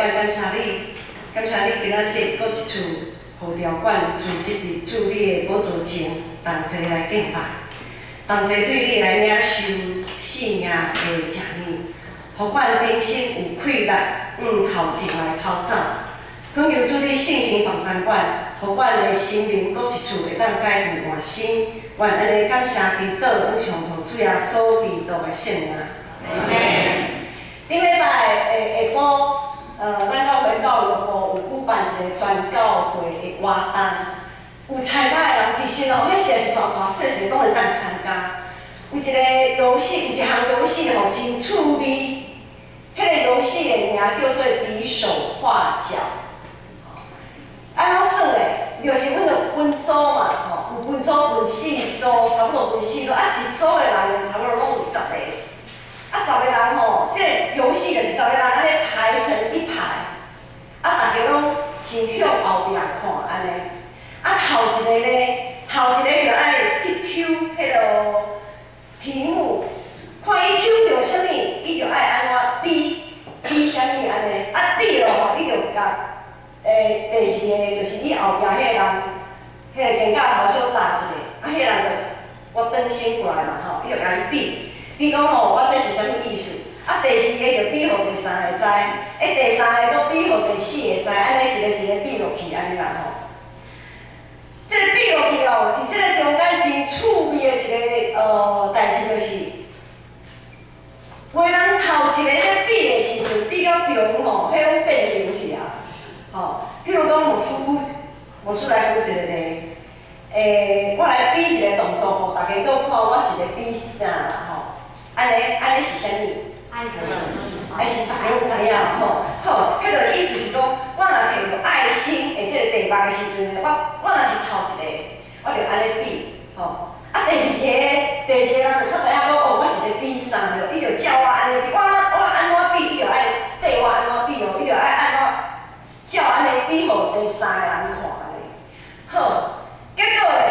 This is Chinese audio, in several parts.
官感谢你，感谢你今仔日搁一次互条馆组织伫助你的宝座前，同齐来敬拜，同齐对你来领受性命的食物，互阮人生有气力，头前来跑走。恳求主你圣神房掌管，互阮的生命搁一次会当改变换新。愿安尼感谢祈祷，阮上头主耶稣基督的圣名。顶礼拜下晡，咱教会教育部有举办一个全教会的活动，有参加的人其实迄实是大大小小拢会当参加。有一个游戏，有一项游戏吼真趣味，迄个游戏的名叫做比手画脚。安怎算嘞？就是阮着分组嘛，吼，有分组分4组，差不多分4组，一组的人差不多拢有10个。10个人吼，这个游戏就是10个人安尼排成一排，大家拢是向后壁看安尼。头一个呢，头一个就爱去抽迄个题目，看伊抽到啥物，伊就爱安怎比啥物安尼。比咯吼，你就甲第二个就是你后壁迄个人，迄个肩胛头小搭一个，迄个人就我转身过来嘛吼，伊就甲伊比。比讲吼，我这是啥物意思？第4个就比互第3个知，第3个搁比互第4个知，安尼一个一个比落去安尼啦吼。这个比落去哦，伫这个中间真趣味的一个代志就是，有人头一个咧比的时阵，比到中吼，迄种变形去啊，吼。譬如讲无出来负一个咧，我来比一个动作吼，大家搁看我是咧比啥啦吼。安尼是啥物？爱是大家拢知影吼。好，迄个意思是讲，我若摕到爱心的这个题目的时阵，我若是头一个，我就安尼比，吼。第二个人就较知影讲，我是咧比啥着，伊就照我安尼比，我安怎比，伊就爱缀我安怎比哦，伊就爱安怎照安尼比互第3个人看安尼。好，结果咧，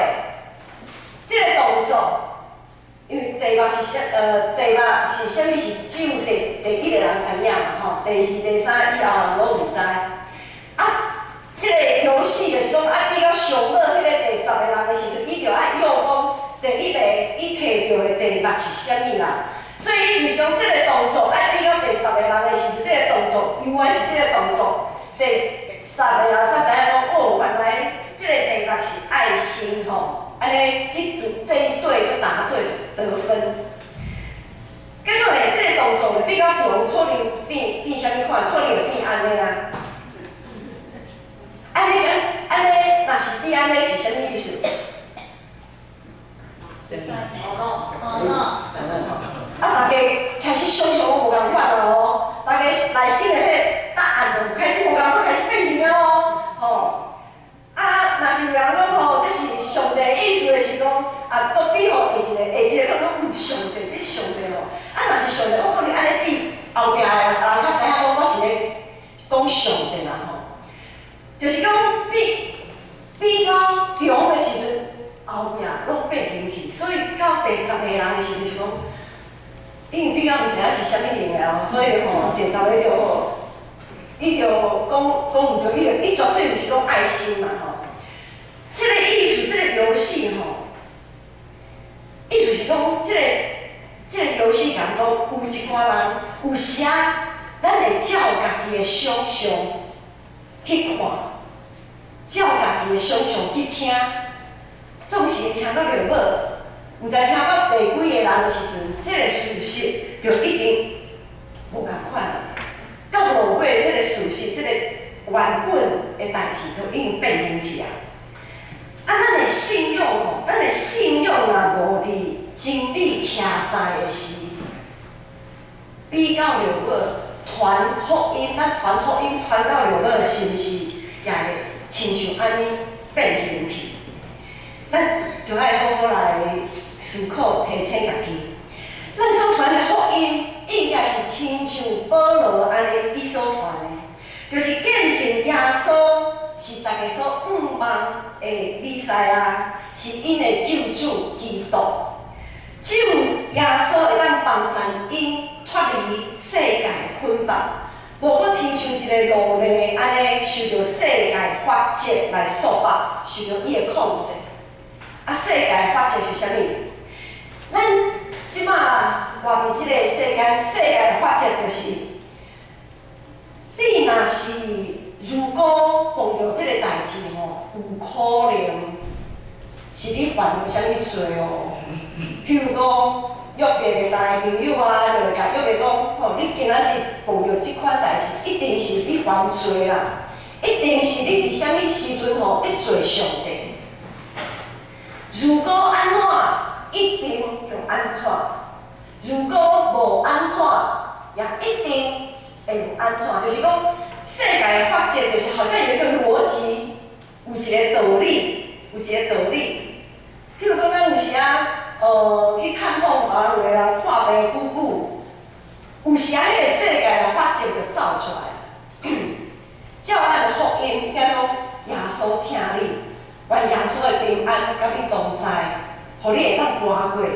这个动作。因为题目是啥物是只有第1个人知影嘛吼，第2、第3以后人拢毋知。这个游戏就是讲比较上好迄个第10个人的时阵，伊就爱诱讲第1个伊摕到的题目是啥物啦。所以意思是讲，这个动作比到第10个人的时阵，这个动作永远是这个动作，第10个人才知影讲原来这个题目是爱心吼。安尼，这一队就答对得分。结果咧，这个动作比较中，可能变啥物款？可能会变安尼啊。安尼，若是变安尼是啥物意思？大家开始想象无共款了哦，大家内心的迄个答案就开始无共款，开始变形了哦，吼。若是有人讲吼，这是上帝意思的是讲，搁比互下一个可能上帝，这上帝吼。若是上帝，我可能安尼比后壁的人较知影讲我是咧讲上帝啦吼。就是讲比到中的时阵，后壁拢变形去，所以到第10个人的时阵是讲，因为比较毋知影是啥物型的哦，所以吼第10个就好，伊就讲毋对，伊绝对毋是讲爱心嘛吼。这个意思，这个游戏吼，意思是讲，这个游戏讲有一寡人有时咱会照家己的想象去看，照家己的想象去听，总是听到着无，毋知听到第几个人的时阵，这个事实就一定无共款啦。到无尾，这个事实，这个原本的代志，就已经变形去啊。咱的信仰吼，咱的信仰若无伫真理徛在的时，比到了尾传福音，咱传福音传到了尾，是毋是也会亲像安尼变形去？咱就爱好好来思考提醒家己，咱所传的福音应该是亲像保罗安尼伊所传的，就是见证耶稣。是大家所望的弥赛亚，是因的救主基督。只有耶稣会当帮助因脱离世界的捆绑，无我亲像一个奴隶安尼受到世界法则来束缚，受到伊的控制。啊，世界法则是啥物？咱即马活伫即个世间，世界的法则就是，你若是如果碰到即个代志吼，有可能是你犯了啥物罪哦。譬如讲，约别个三个朋友啊，就会甲约别讲，吼，你今仔日碰到即款代志，一定是你犯罪啦，一定是你伫啥物时阵吼得罪上帝。如果安怎，一定就安怎；如果无安怎，也一定会有安怎。就是讲，世界的法则就是好像有一个逻辑，有一个道理，有一个道理。譬如讲，咱有时去探访别人，有个人破病久久，有时迄个世界的法则就走出来，照咱的福音，应该说耶稣听你，愿耶稣的平安甲你同在。互你会当捱过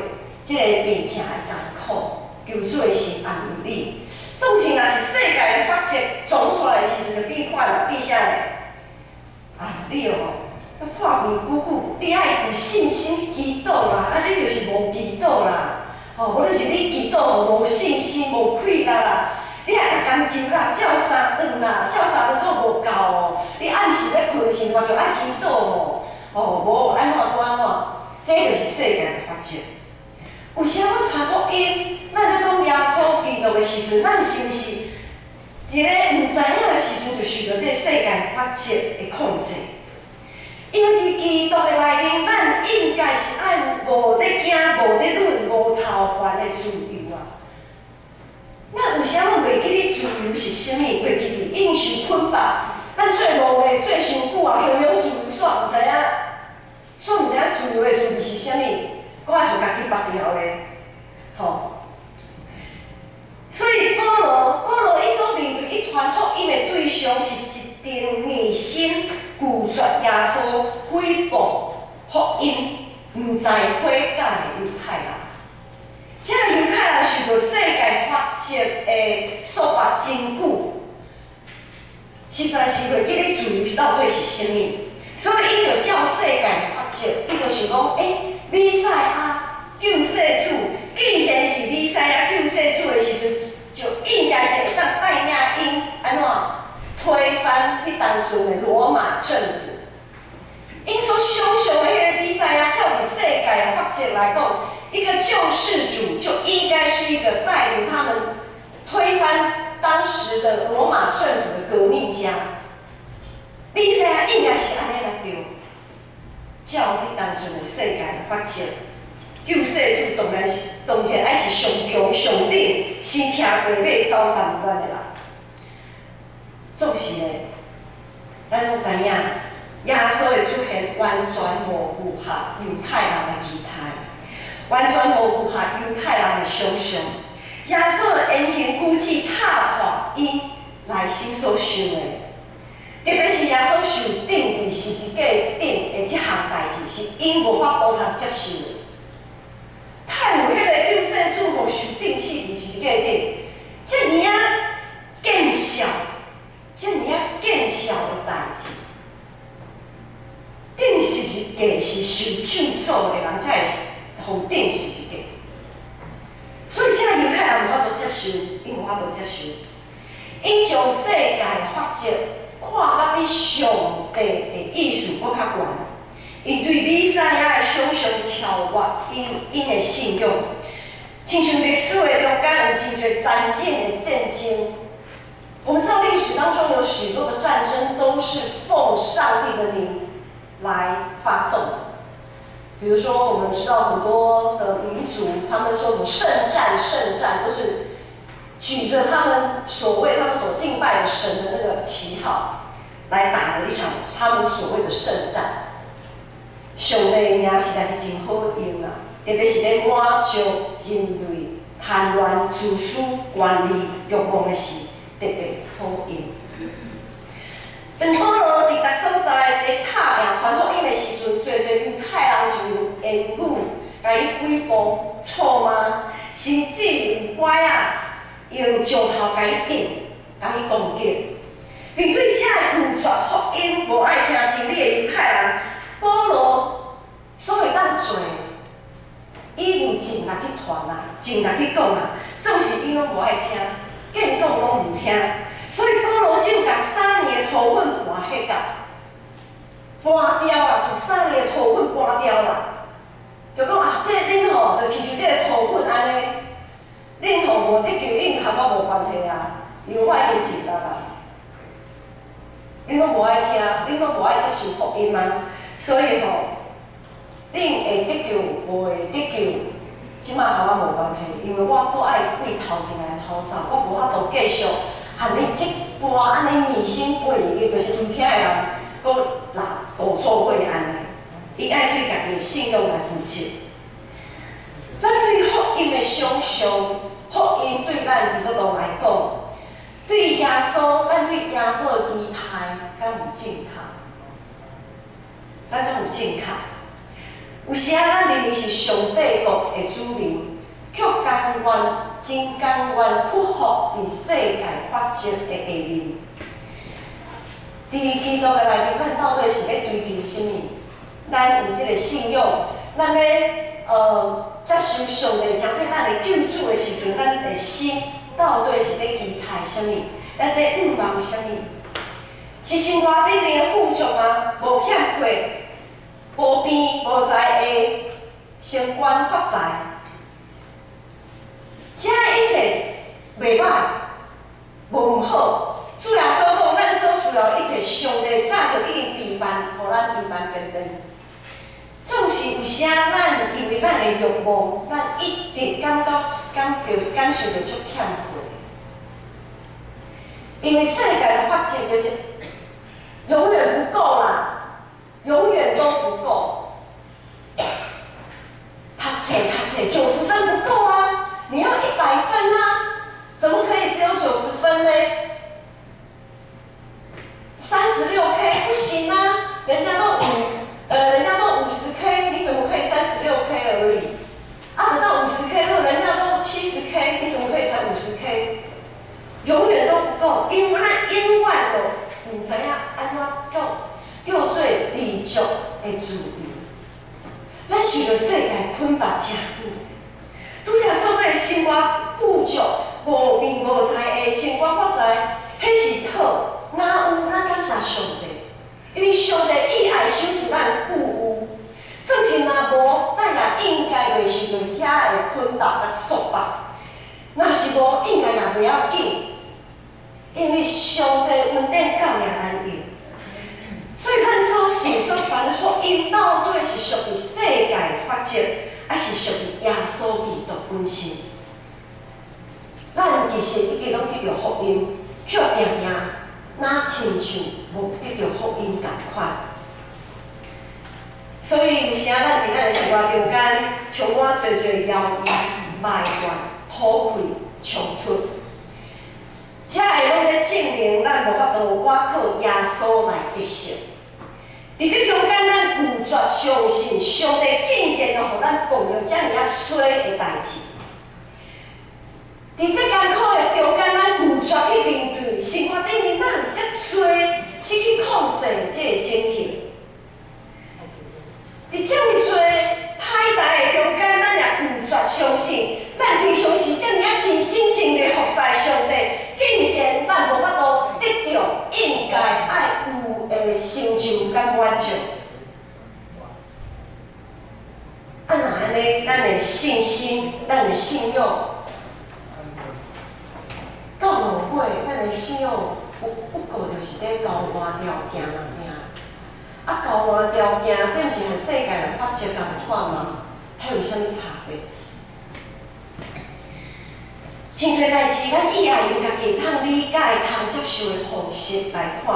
即个病痛的艰苦，求主的神安慰你。总是若是世界的法则撞出来的时阵，就变款啦，变啥嘞？啊，你哦，破病久久，你爱有信心祈祷啦，你就是无祈祷啦。无就是你祈祷无信心、无气力啦，你也逐工求啦，照三顿啦，照三顿都无够哦。你暗时咧困的时阵，就爱祈祷哦。无安怎搁安怎？这就是世界的法则。有时我读福音，咱在讲耶稣基督的时阵，咱是毋是伫咧毋知影的时阵，就受到这世界法则的控制？因为伫基督的内面，咱应该是爱有无得惊、无得论、无操烦的自由啊。咱有时我袂记你自由是啥物，袂记你应受捆绑，咱做奴的做伤久啊，享有自由煞毋知影。煞毋知影自由的字是啥物，我爱互家己拔掉咧，吼。所以保罗伊所面对一团福音的对象是一定热心拒绝耶稣、诽谤福音、毋知悔改的犹太人。这个犹太人受到世界法则的束缚真久，实在是袂记你自由到底是啥物。所以，伊就照世界的法则，伊就想讲，弥赛亚救世主，既然是弥赛亚救世主的时阵，就应该是会当带领因安怎推翻迄当阵的罗马政府。因所想象的迄个弥赛亚，照以世界的法则来讲，一个救世主就应该是一个带领他们推翻当时的罗马政府的革命家。弥赛亚应该是安尼来着，照你当阵的世界的法则，救世主当然爱是上强上顶，先听过尾走三关的人。总是咧，咱拢知影，耶稣的出现完全无符合犹太人的期待，完全无符合犹太人的想象。耶稣的言行举止打破因内心所想的。特别是耶稣受钉伫十字架顶的这项代志，是因无法度通接受的。太有迄个救世主互受钉死伫十字架顶，这么啊见笑，这么啊见笑的代志。钉十字架是受咒诅的人才会互钉十字架，所以这犹太人无法度接受，因无法度接受，因将世界的法则。看甲比上帝的意思搁较悬，因对弥赛亚的想象超越因的信仰。亲像历史的中间有真侪战争的战争，我们知道历史当中有许多的战争都是奉上帝的名来发动的。比如说，我们知道很多的民族，他们说什么圣战，都是举着他们所敬拜的神的那个旗号，来打了一场他们所谓的圣战。上帝的名实在是真好用啊，特别是咧满足人类贪婪、自私、权力、欲望的事，特别好用。当保罗伫各所在咧拍拼传福音的时阵，侪犹太人就用言语甲伊诽谤、臭骂，甚至有拐用石头甲伊顶，甲伊攻击。面对这拒绝福音、无爱听真理的犹太人，保罗所会当做，伊就尽力去传啊，尽力去讲啊，总是伊拢无爱听，见讲拢毋听，所以保罗就甲3年的头份搬迄角，搬掉啦，就3年的头份搬掉啦，就讲啊，这恁吼，就亲像这个头份安尼，恁吼无得救，恁和我无关系啊，因为我已经尽力啊。恁拢无爱听，恁拢无爱接受福音啊，所以吼，恁会得救无会得救，即马和我无关系，因为我搁爱为头前来跑走，我无法度继续和你即波安尼硬心背伊，就是唔听的人，搁来互做伙安尼，伊爱对家己的信仰来负责。咱对福音的想象，福音对咱基督徒来讲。对耶稣，咱对耶稣的期待，敢有正确？咱敢有正确？有时啊，咱明明是上帝国的子民，却甘愿真甘愿屈服伫世界法则的下面。伫基督的内面，咱到底是要追求什么？咱有这个信仰，咱要接受上帝将做咱的救主的时阵，咱的心。到底是咧期待什么？咱咧仰望什么？是生活顶面的富足吗？无欠缺，无边无财的升官发财，这一切袂歹，无毋好。主耶稣讲，咱所需要一切，上帝早就已经备办，互咱备办便当。总是有时啊，咱因为咱的欲望，咱一直感受着足欠缺。因为世界的发展就是永远不够啦，永远都不够。读册90分不够啊，你要100分啊，怎么可以只有90分呢？36K 不行啊，人家都50K， 你怎么可以36K 而已？啊，得到50K 后，人家都70K， 你怎么可以才50K？ 永远都不够，因为咱永远都唔知影安怎叫做立足的自由。咱受着世界捆绑真久，拄则所谓生活富足、无边无财的生活发财，迄是好，哪有咱感谢上帝？因为上帝伊爱赏赐咱富有，总是若无，咱也应该袂受着遐的捆绑甲束缚。若是无，应该也袂要紧。因为上帝恩典教也咱用，所以咱所信所传的福音，到底是属于世界法则，还是属于耶稣基督本身？咱其实已经拢得到福音，却定定哪亲像无得到福音同款。所以有时啊，咱伫咱的生活中间，充满侪侪谣言、埋怨、讨愧、冲突。这个拢咧证明咱无法度倚靠耶稣来得胜。伫这中间，咱拒绝相信上帝竟然互咱碰到遮尔啊衰的代志。伫这艰苦的中间，咱拒绝去面对生活顶面，咱有遮多失去控制这个情形。伫遮尔多歹代的中间，咱也拒绝相信，咱平常时遮尔啊尽心尽力服侍上帝。竟然咱无法度得到应该爱有的成就甲满足，若安尼，咱的信心、咱的信仰，到落尾，咱的信仰不过就是咧交换条件而已。啊，交换条件，这毋是和世界的法则同款吗？还有啥物差别？真侪代志，咱以后用家己通理解、通接受的方式来看。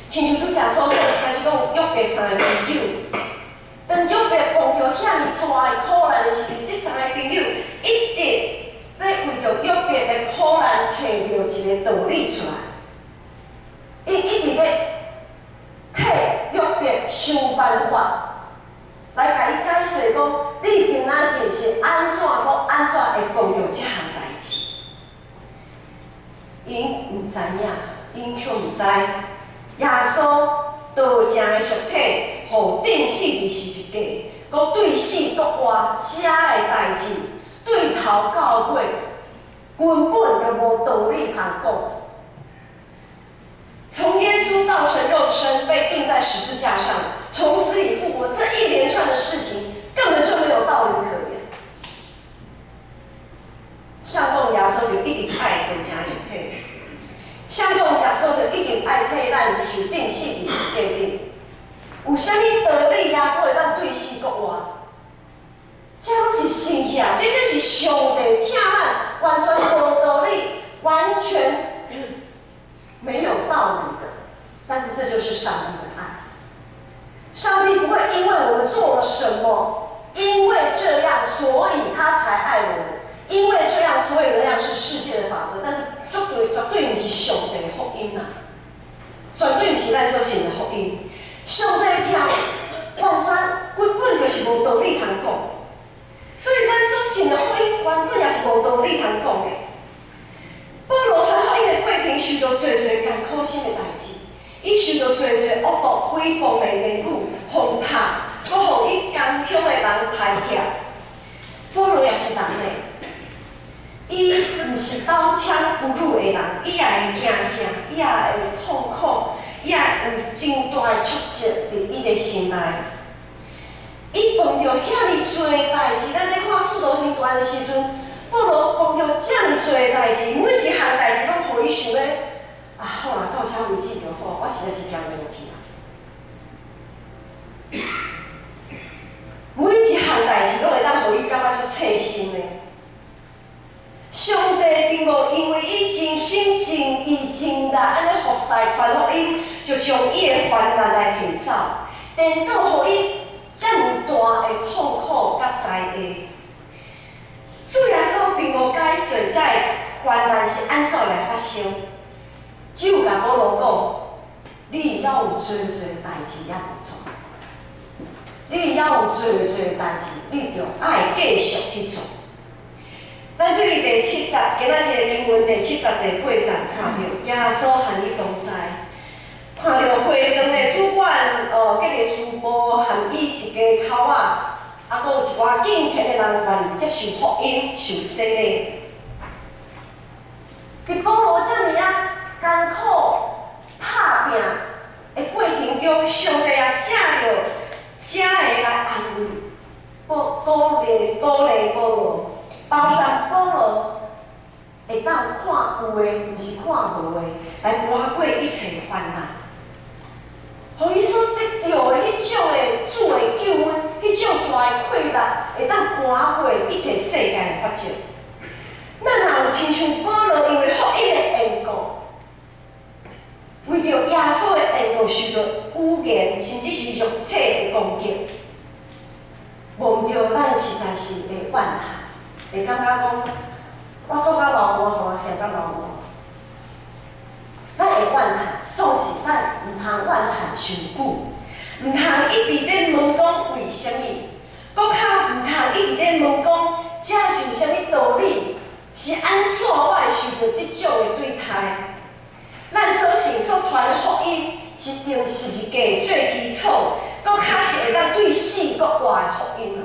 亲像拄则所讲，开始讲约伯3个朋友，当约伯碰到遐尼大的苦难的时阵，这3个朋友一直要为着约伯的苦难找到一个道理出来。伊一直咧替约伯想办法。来甲伊解释讲，你今仔是安怎会讲到这项代志？知影，因却毋知，耶稣道成的实体，互顶死的十字架，佮对死国活遮的代志，对头到尾根本就无道理通讲。从耶稣道成肉身，被钉在十字架上，从死里复活，这一连串的事情根本就没有道理可言。相公耶稣就一定爱道成实体，相公耶稣就一定爱替咱受钉死伫十字架顶。有啥物道理耶稣会当对死国活？这拢是神迹，这就是上帝疼咱，完全无道理，完全没有道理的。但是这就是上帝的爱。上帝不会因为我们做了什么，因为这样，所以他才爱我们。因为这样，所以那样是世界的法则，但是绝对不是上帝的福音啊！绝对不是咱所信的福音。上帝听，完全根本就是无道理通讲。所以咱所信的福音，原本也是无道理通讲的。保罗传福音的过程，受到侪艰苦心的代志，伊受到侪恶毒诽谤的言语、讽拍，搁互伊甘乡的人排斥。保罗也是人嘞。伊毋是刀枪不入的人，伊也会惊吓，伊也会痛苦，伊也有真大的挫折伫伊的心内。伊碰到遐尼多代志，咱咧看《使徒行传》的时阵，保罗碰到遮尼多代志，每一项代志拢互伊想咧，好啦，到此为止就好，我实在是行袂落去啦。每一项代志拢会当互伊感觉足刺心的。上帝并无因为伊真心真意真力安尼服侍传福音，就将伊的患难来提走，颠倒互伊遮尔大的痛苦甲灾厄。主耶稣并无解说这个患难是安怎来发生，只有甲保罗讲：你还有最代志也无做，你还有最代志，你着爱继续去做。咱对于第7节，今仔日经文第7节第8节看到耶稣和伊同在，看到会堂的主管隔个师部和伊一家口仔，搁有一寡敬虔的人愿意接受福音、受洗礼。伫保罗遮尔艰苦打拼的过程中，上帝也借着这个来安慰、鼓励保罗。包赞保罗会当看有诶，毋是看无诶，来抹过一切患难。互伊所得到诶迄种诶主诶救恩，迄种大诶快乐，会当抹过一切世界诶法则。咱若有亲像保罗，因为福音诶缘故，为着耶稣诶缘故受到污言，甚至是肉体诶攻击，望着咱实在是会怨叹。会感觉讲，我做甲老无好，嫌甲老无好。咱会怨叹，总是咱毋通怨叹伤久，毋通一直咧问讲为什么，搁较毋通一直咧问讲这是有啥物道理，是安怎我会受到即种的对待？咱所信所传的福音是用十字架做基础，搁较是会当对死搁活的福音啊。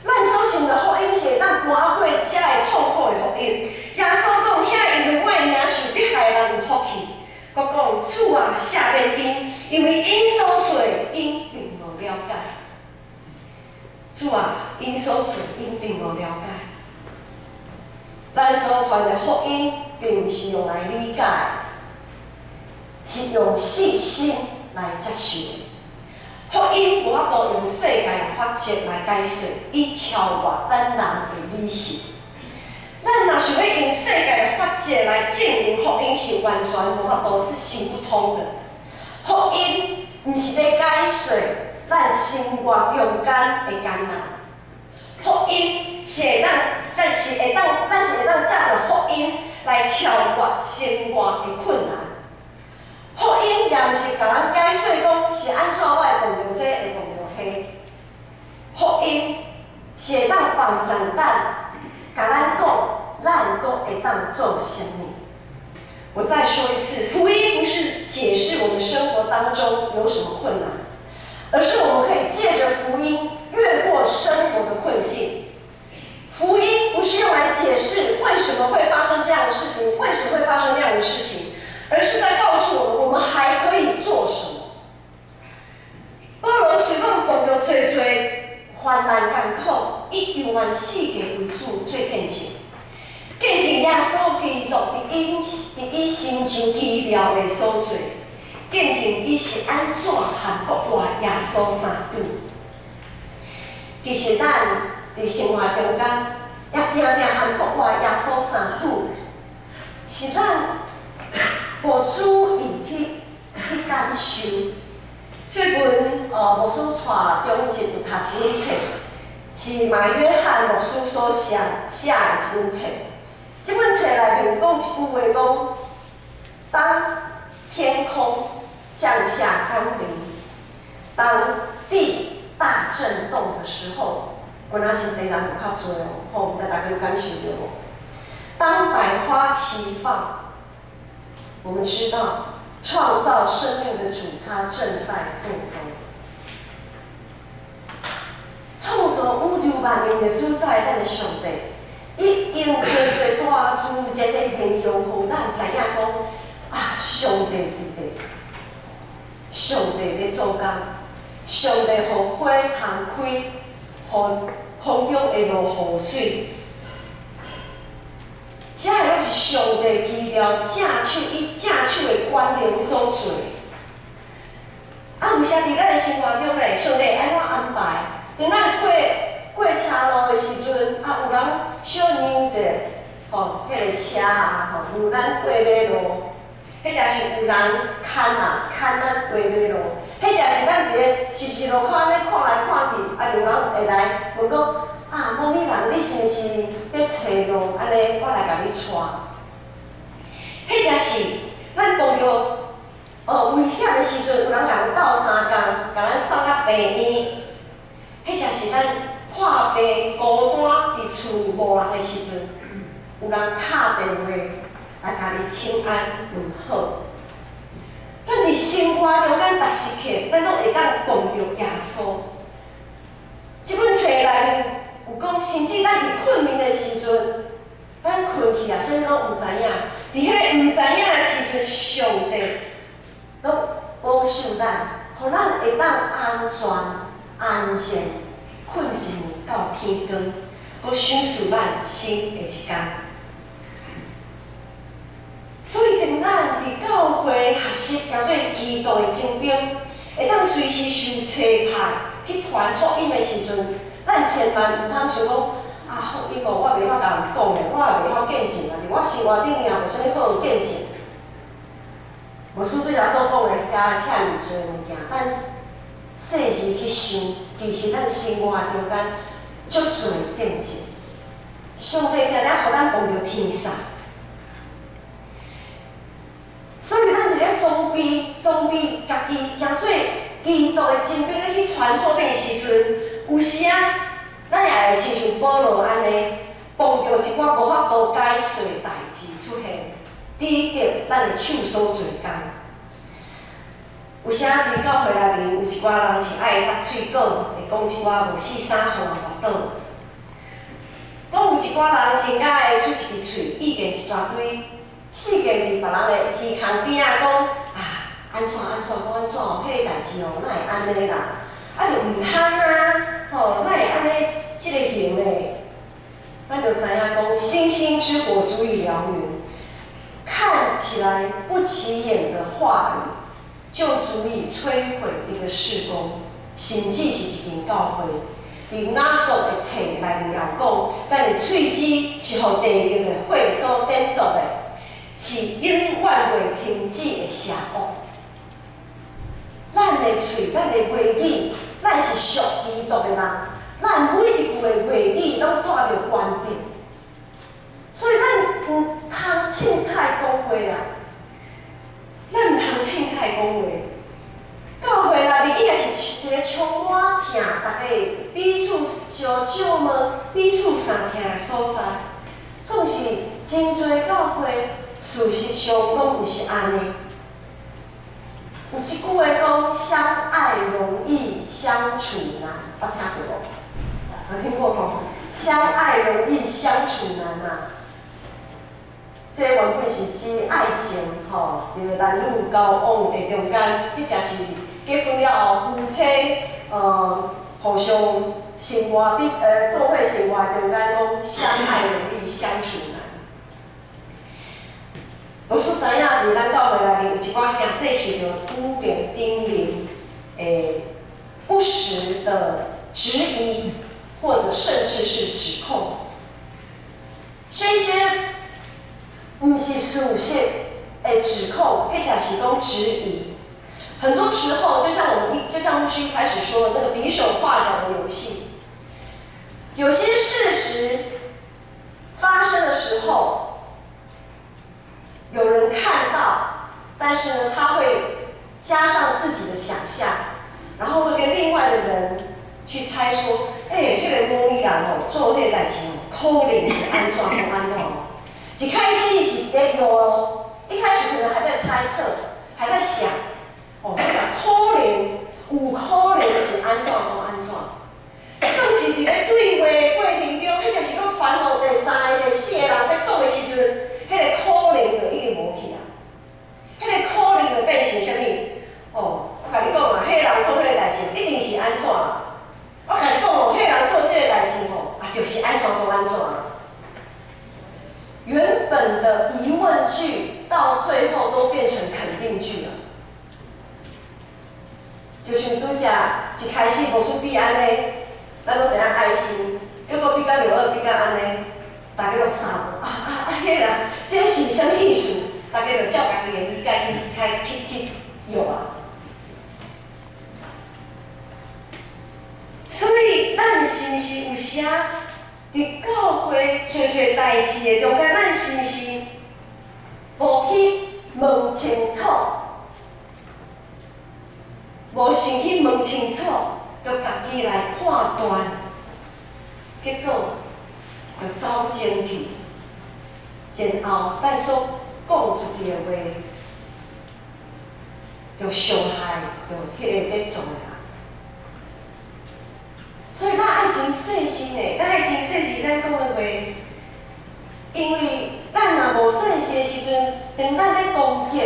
咱所信的福音是会当抹过遮个痛苦的福音。耶稣讲遐因为我的名受迫害的人有福气。佮讲主啊，赦免因，因为因所做，因并无了解。主啊，因所做，因并无了解。咱所传的福音，并毋是用来理解，是用信心来接受的。福音无法度用世界的法则来解说，伊超越咱人的理性。咱若想要用世界的法则来证明福音是完全无法度，是行不通的。福音毋是咧解说咱生活中间的艰难，福音是会当，咱是会当借着福音来超越生活的困难。福音也毋是甲咱解说讲是安怎我会碰到这，会碰到迄。福音是会当帮助咱，甲咱讲，咱阁会当做啥物？我再说一次，福音不是解释我们生活当中有什么困难，而是我们可以借着福音越过生活的困境。福音不是用来解释为什么会发生这样的事情，为什么会发生那样的事情，而是在告诉我们，我们还可以做什么。保罗虽讲碰到最患难艰苦，以永远世界为主做见证，见证耶稣基督伫伊心情奇妙的所在，见证伊是安怎和国外耶稣相拄。其实咱伫生活中间，也定定和国外耶稣相拄，是咱无注意去感受。最近牧师带中一有读一本册，是马约翰牧师所写的一本册。这本册内面讲一句话讲：当天空降下甘霖，当地大震动的时候，原来是地人有较多哦，大家有感受到无？当百花齐放，我们知道创造生命的主他正在做工。创造宇宙万物的主宰，咱的上帝，伊用做大自然的形容，互咱知影讲啊，上帝伫咧，上帝咧做工，上帝互花通开，互空中会落雨水。这个拢是上帝奇妙正手，伊正手的管理所做。啊，有时伫咱的生活中咧，上帝安怎安排？当咱过车路的时阵，啊，有人小拧者，吼，迄个车啊，吼，有咱过马路，迄只是有人牵咱过马路，迄只是咱伫咧十字路口安尼看来看去，啊，有人会来问讲，啊，某某人，你是毋是咧找路？安尼，我来甲你带。迄只是咱碰到危险的时阵，有人甲咱斗相共，甲咱送到病院。迄只是咱破病孤单伫厝无人的时阵，有人打电话来甲你请安问好。咱伫生活中，咱逐时刻，咱拢会当碰到耶稣。这本册内面有讲，甚至咱伫困眠的时阵，咱困去啊，啥物拢毋知影。伫迄个毋知影的时阵，上帝都保守咱，互咱会当安全。安然困一暝到天光，搁享受咱新的一天。所以，当咱伫教会学习叫做基督的精兵，会当随时受差派去传福音的时阵，咱千万毋通想讲啊，福音我袂晓甲人讲的，我也袂晓见证啊，伫我生活顶也无啥物好见证。牧师对咱所讲的遐尔侪物件，但是。细时去想，其实咱生活中间足侪见证，上帝定定互咱碰到天煞，所以咱伫咧装备家己，诚做基督的精兵咧去传福音的时阵，有时啊，咱也会亲像保罗安尼，碰到一寡无法度解释的代志出现，抵着咱的手所做工。有时啊，伫教会内面有一寡人是爱搭喙稿，会讲一寡无四三号的话倒。搁有一寡人真甲会出一支喙，意见一大堆，四界伫别人的耳孔边仔讲啊，安怎讲安怎哦，迄个代志哦，哪会安尼啦？啊，就毋通啊，吼，哪会安尼即个型嘞？咱就知影讲，星星之火足以燎原，看起来不起眼的话语。就足以摧毁一个事工，甚至是一间教会。伫哪个的册内面也讲，咱的喙齿是互地狱的火所点毒的，是永远袂停止的邪恶。咱的喙，咱的话语，咱是属基督的人，咱每一句的话语拢带着关键，所以咱毋通凊彩讲话啦。咱毋通凊彩讲话，教会内面伊也是一个充满疼大家彼此相照问、彼此相听的所在。总是真侪教会事实上拢毋是安尼。有一句话讲：相爱容易相处难，捌听过无？有听过吼？相爱容易相处难啊！这原本是指爱情吼，就是男女交往的中间，迄才是结婚了后夫妻互相生活做伙生活中间讲相爱容易相处难。老师知影，伫咱教会内面有一寡兄弟受到屋顶叮咛不实的质疑，或者甚至是指控，这些不是事实的指控，或者是讲质疑。很多时候，就像牧师一开始说的那个比手画脚的游戏，有些事实发生的时候，有人看到，但是呢，他会加上自己的想象，然后会跟另外的人去猜说，迄个某女人做迄个代志可能是安怎哦。一开始是在有，一开始可能还在猜测，还在想，迄个可能有可能是安怎。总是伫咧对话过程中，迄就是讲传互第三个、第四个人在讲的时阵，迄个可能就已经无去啊。迄个可能就变成啥物？我甲你讲嘛，迄个人做迄个代志一定是安怎啦。我甲你讲迄个人做这个代志就是安怎。原本的疑问句到最后都变成肯定句了。就像拄则一开始无需比安尼，咱拢知影爱心，结果比甲02比甲安尼，大家都傻迄个人，这是啥物意思？大家就照家己的理解去用啊。所以咱是毋是有时啊？伫教会做代志的中间，咱是毋是无去问清楚，无先去问清楚，就家己来判断，结果就走前去，然后咱所讲出去的话，就伤害着迄个在做的人。所以咱爱真细心的，咱爱真细心咱讲的话，因为咱若无细心的时阵，当咱咧攻击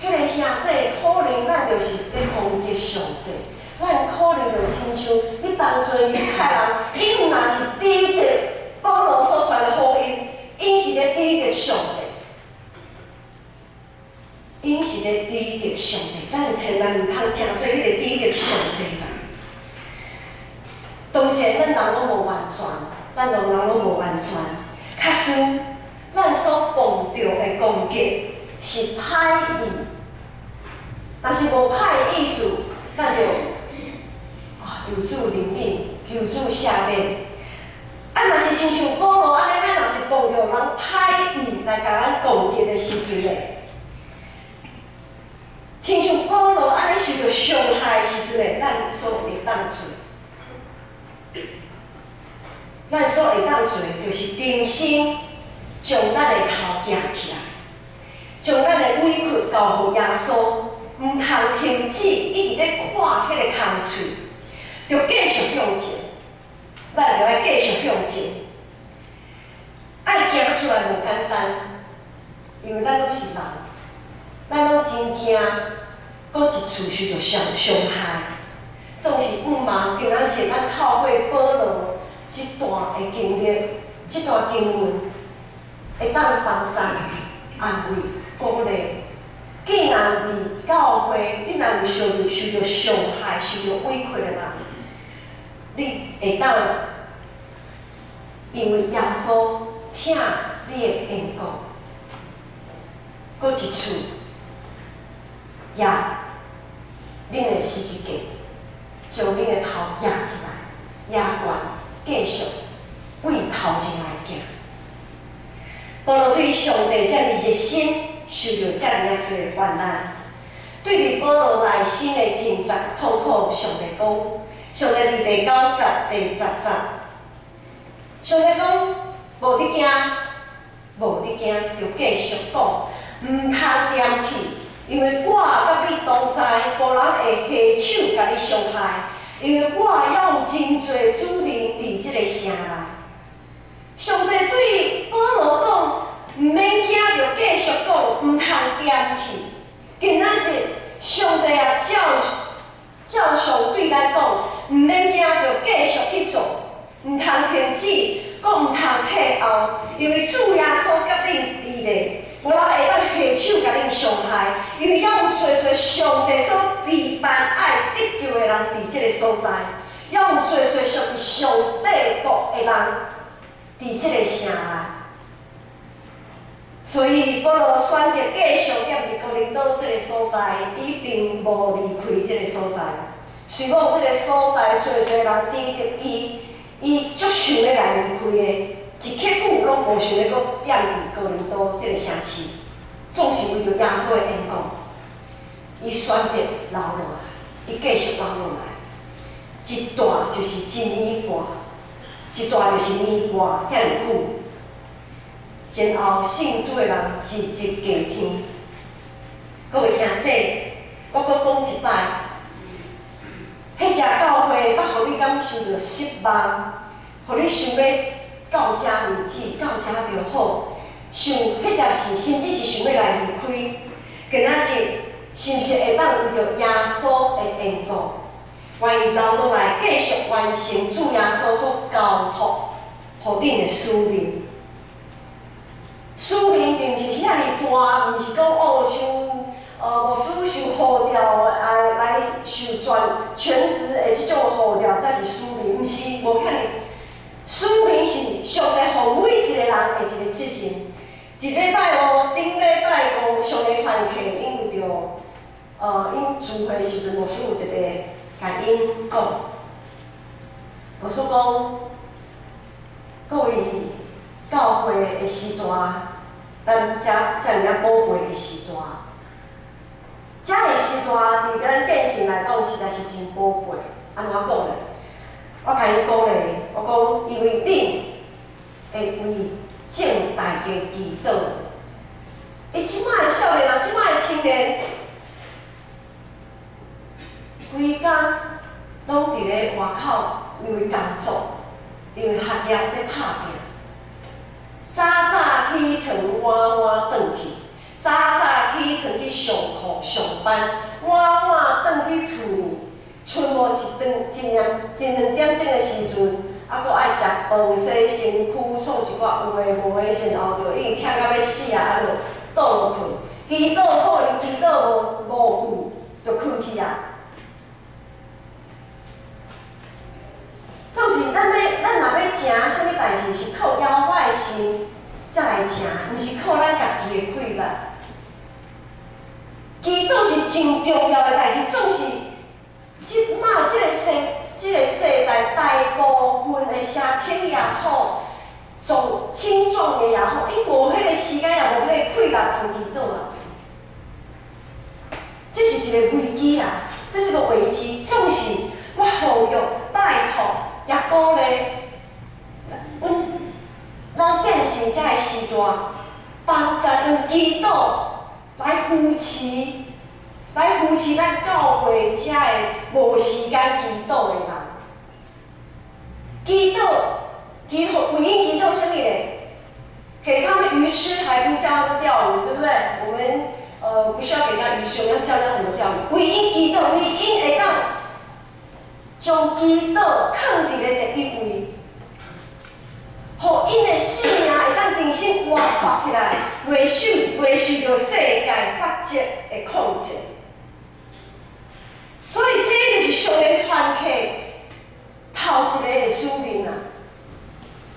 迄个兄弟，可能咱就是咧攻击上帝，咱可能就亲像你当作犹太人，你若是抵着保罗所传的福音，因是咧抵着上帝，因是咧抵着上帝，咱千万毋通诚做迄个抵着上帝人。当然，咱人拢无完全，咱人拢无完全。确实，咱所碰到的攻击是歹意，若是无歹的意思，咱就求主怜悯，求主赦免。若是亲像保罗安尼，咱若是碰到人歹意来甲咱攻击的时阵咧，亲像保罗安尼受到伤害的时阵咧，咱所会当做。咱所会当做，就是重新将咱的头举起来，将咱的委屈交互耶稣，毋通停止，一直咧看迄个空喙，就继续向前。咱就要继续向前，爱行出来无简单，因为咱拢是人，咱拢真惊，搁一次受到伤害。总是毋茫，今仔是咱透过保罗这段的经历，这段经文会当帮助安慰鼓励。既然伫教会，你若有受到伤害、受到委屈的人，你会当因为耶稣听你的缘故，搁一次也恁的十字架。将你的头压起来，压悬，继续为头前来行。保罗对上帝遮尔热心，受到遮尔多患难，对保罗内心的挣扎痛苦，上帝讲，上帝伫第9节、第10节，上帝讲，无得惊，无你惊就继续讲，毋通嫌弃，因为我甲你同在，无人会下手甲你伤害，因为我有真侪子民伫即个城内。上帝对保罗讲，毋免惊，就继续讲，毋通嫌弃。今仔日上帝也照上对咱讲，毋免惊，就继续去做，毋通停止，阁毋通退后，因为主耶稣甲恁伫咧，无人会当下手甲恁伤害，因为也有侪侪上帝所备办爱得救的人伫即个所在，也有侪侪属于上帝国的人伫即个城内。所以保罗选择继续踮伫哥林多这个所在，伊并无离开这个所在。虽讲这个所在侪侪人抵着伊足想要来离开的，一刻久拢无想要搁踮伫哥林多这个城市，总是为着耶稣的缘故，伊选择留落来，伊继续留落来。一大就是一年半，一大就是年半遐尼久。然后信主的人是一家天。各位兄姐，我搁讲一摆，迄只教会捌互你感受到失望，互你想要到遮为止，到遮就好。想迄只是甚至是想要来离开，今仔日是毋是会当为着耶稣的缘故，愿意留落来继续完成主耶稣所交托互恁的使命？使命并毋是遐尼大，毋是讲像牧师受呼召来受全职的即种呼召才是使命，毋是无遐尼。使命是上帝互每一个人的一个责任。伫礼拜五、顶礼拜五上帝团契，因为着因聚会时阵，牧师有特别甲因讲，牧师讲，各位教会的时段。咱遮尔宝贝的时段，遮个时段伫咱典型来讲，实在是真宝贝。安怎讲咧？我甲伊讲咧，我讲因为恁会为正大家祈祷。伊即摆的少年人，即摆的青年，规工拢伫咧外口，因为工作，因为学业咧拍拼。早早起床，晚晚转去；早早起床去上课上班，晚晚转去厝里。剩无一两点钟的时阵，还阁爱食饭、洗身躯、创一寡有诶无诶，然后就已经忝到要死啊，就倒落困。祈祷可能祈祷无5句，就困去啊。总是咱若要食啥物代志，是靠摇摆的心才来食，毋是靠咱家己的快乐。祈祷是真重要的代志，总是即马即个世代大部分的社青也好，青壮年也好，伊无迄个时间也无迄个快乐通祈祷啊。这是一个危机啊！这是个危机，总是我呼吁拜托。也鼓励咱典型遮个时段，帮助用祈祷来扶持咱教会遮个无时间祈祷的人。祈祷，回应祈祷什么嘞？给他们鱼吃，还不教他们钓鱼，对不对？我们不需要给他鱼吃，我们要教他怎么钓鱼。回应祈祷，回应会当。将祈祷放伫咧第一位，互因的性命会当重新活化起来，袂受到世界法则的控制。所以这就是上帝团契头一个的使命啊！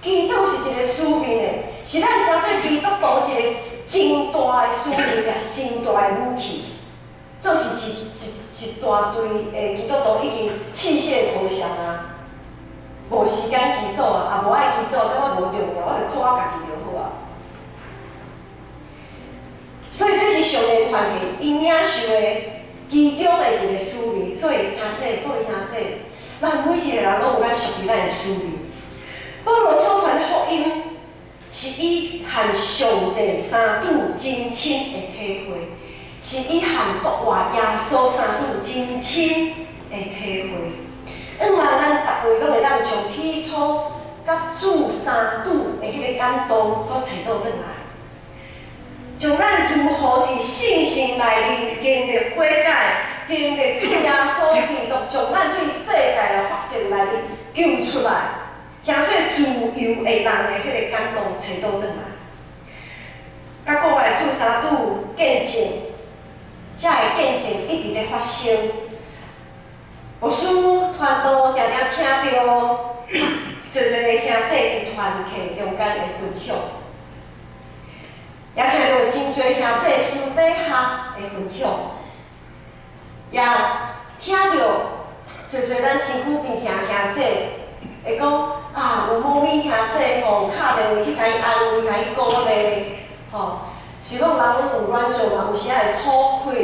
祈祷是一个使命的，是咱诚做基督徒一个真大的使命，也是真大的武器。这是一大堆的基督徒已经弃械投降啊，无时间祈祷啊，也无爱祈祷，那我无重要，我就靠我家己就好啊。所以这是上帝团契因领受的其中的一个使命。所以兄姐，各位兄姐，咱每一个人拢有咱属于咱的使命。保罗所传福音是以和上帝三度真亲的体会，是伊和国外耶稣三度真亲的体会。望咱逐位拢会当从起初甲主三度的迄个感动，搁找倒转来，从咱如何伫信心内面经历悔改，经历主耶稣基督将咱对世界的法则内面救出来，诚做自由的人的迄个感动找倒转来。甲国外主三度见证，遮个见证一直咧发生。牧师传道常常听到侪侪个兄姐伫团契中间的分享，也听到真侪兄姐私底下的分享，也听到侪侪咱身躯边听兄姐会讲啊，有某咪兄姐吼敲电话去甲伊安慰、甲伊鼓励，吼，是讲人有软弱嘛，有时会吐气，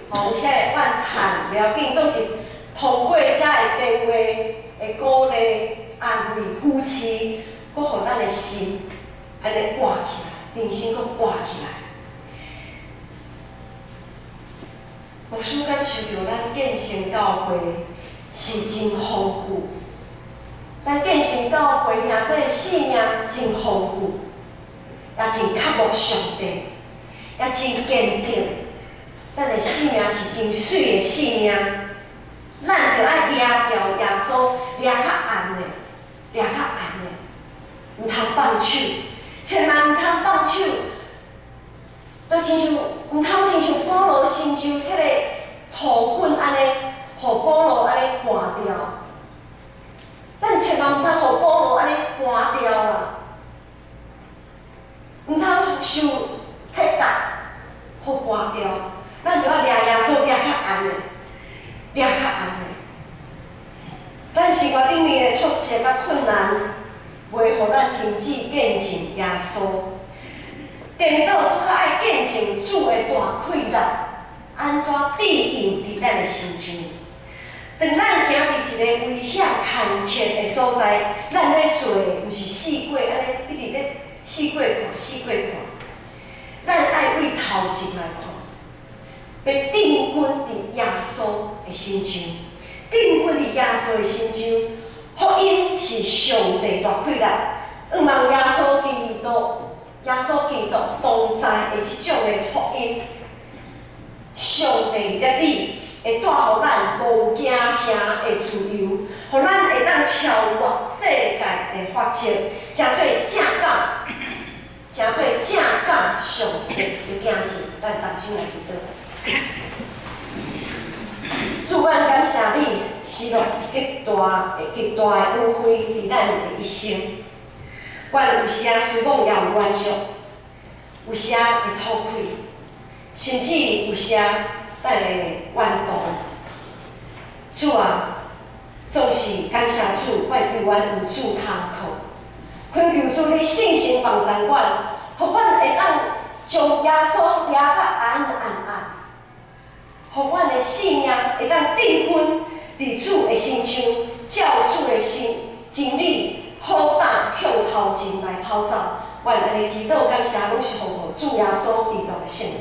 吼，有时会怨叹，袂要紧，总是通过遮个电话的鼓励、安慰、扶持，搁互咱的心安尼活起来，人生搁活起来。牧师感受到咱建成教会是真丰富，咱建成教会兄弟信仰真丰富，也真渴慕上帝，也真坚定。咱的信仰是真水的信仰。咱着爱掠着耶稣，掠较暗的，掠较暗的，毋通放手，千万毋通放手。就亲像毋通亲像保罗身上迄个土粉安尼，互保罗安尼搬掉。咱千万毋通互保罗安尼搬掉啦，毋通受迄角互搬掉。咱着爱掠耶稣，掠较暗的。掠较暗的，咱生活顶面的挫折甲困难，袂互咱停止见证耶稣。颠倒搁较爱见证主的大快乐，安怎庇应伫咱的心中。当咱行伫一个危险坎坷的所在，咱咧做毋是四过安尼，一直咧四过看，四过看。咱爱为头前来看。要定根伫耶稣的心中，定根伫耶稣的心中。福音是上帝大快乐，望耶稣基督同在的即种的福音，上帝热力会带互咱无惊吓的自由，互咱会当超越世界的法则，诚做正港，诚做正港上帝的惊喜，咱同心来祈祷。主，阮感谢你，施落极大的恩惠伫咱的一生。阮有时虽讲也有软弱，有时会吐气，甚至有时咱会怨妒。主啊，总是感谢主，阮永远有主通靠。恳求主你信心帮助阮，互阮会当将耶稣掠较暗。互阮的信仰会当定根伫主的心中，照主的心真理好胆向头前来跑走。愿安尼祈祷感谢，拢是奉主耶稣基督的圣名。